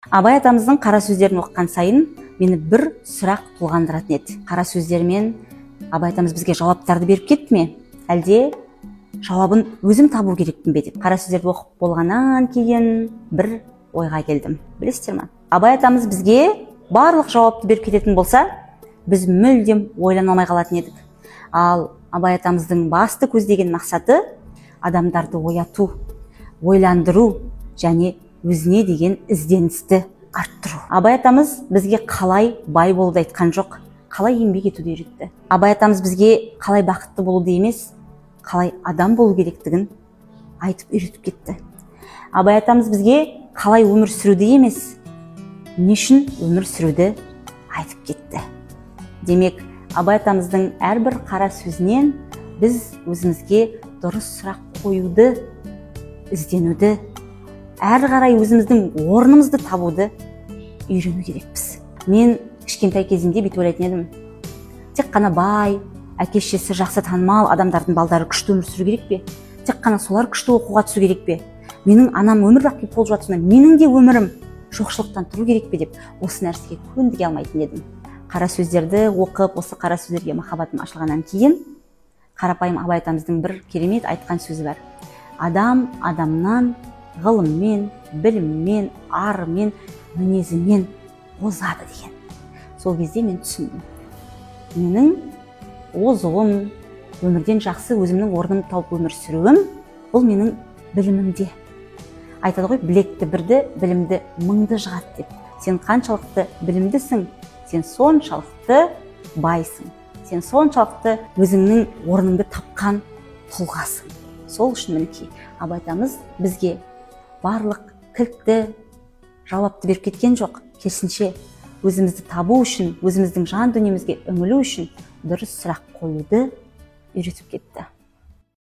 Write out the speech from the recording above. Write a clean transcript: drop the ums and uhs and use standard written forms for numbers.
Абай атамыздың қара сөздерін оқыған сайын мені бір сұрақ толғандыратын еді. Қара сөздермен Абай атамыз бізге жауаптарды беріп кетті ме, әлде жауабын өзім табу керекпін бе деп. Қара сөздерді оқып болғаннан кейін бір ойға келдім. Білесіздер ме? Абай атамыз бізге барлық жауапты беріп кететін болса, біз мүлдем ойлана алмай қалатын едік. Ал Абай атамыздың басты көздеген мақсаты адамдарды ояту, ойландыру және өзіне деген ізденісті арттыру. Абай атамыз бізге қалай бай болуды айтқан жоқ, қалай еңбек етуді үйретті. Абай атамыз бізге қалай бақытты болуды емес, қалай адам болу керектігін айтып үйретіп кетті. Абай атамыз бізге қалай өмір сүруді емес, не үшін өмір сүруді айтып кетті. Демек, Абай атамыздың әрбір қара сөзінен біз өзімізге дұрыс сұрақ қоюды, ізденуді, әрі қарай өзіміздің орнымызды табуды үйрену керекпіз. Мен кішкентай кезімде бүйтіп ойлайтын едім. Тек қана бай, әке-шешесі жақсы танымал адамдардың балдары күшті өмір сүру керек пе? Тек қана солар күшті оқуға түсу керек пе? Менің анам өмір бақи болып жатса, менің де өмірім жоқшылықтан тұру керек пе деп осы нәрсеге көндіге алмайтын едім. Қара сөздерді оқып, осы қара сөздерге махаббатым ашылғаннан кейін, қарапайым Абай атамыздың бір керемет айтқан сөзі бар. Адам адамнан ғылыммен, біліммен, арымен, мінезімен озады деген. Сол кезде мен түсіндім. Менің озуым, өмірден жақсы өзімнің орным тауып өмір сүруім, бұл менің білімімде. Айтады ғой, білекті бірді, білімді мыңды жығады деп. Сен қаншалықты білімдісің, сен соншалықты байсың. Сен соншалықты өзіңнің орныңды тапқан тұлғасың. Сол үшін мінекей Абай атамыз бізге барлық кілтті жауапты беріп кеткен жоқ. Керісінше өзімізді табу үшін, өзіміздің жан дүниемізге үңілу үшін дұрыс сұрақ қоюды үйретіп кетті.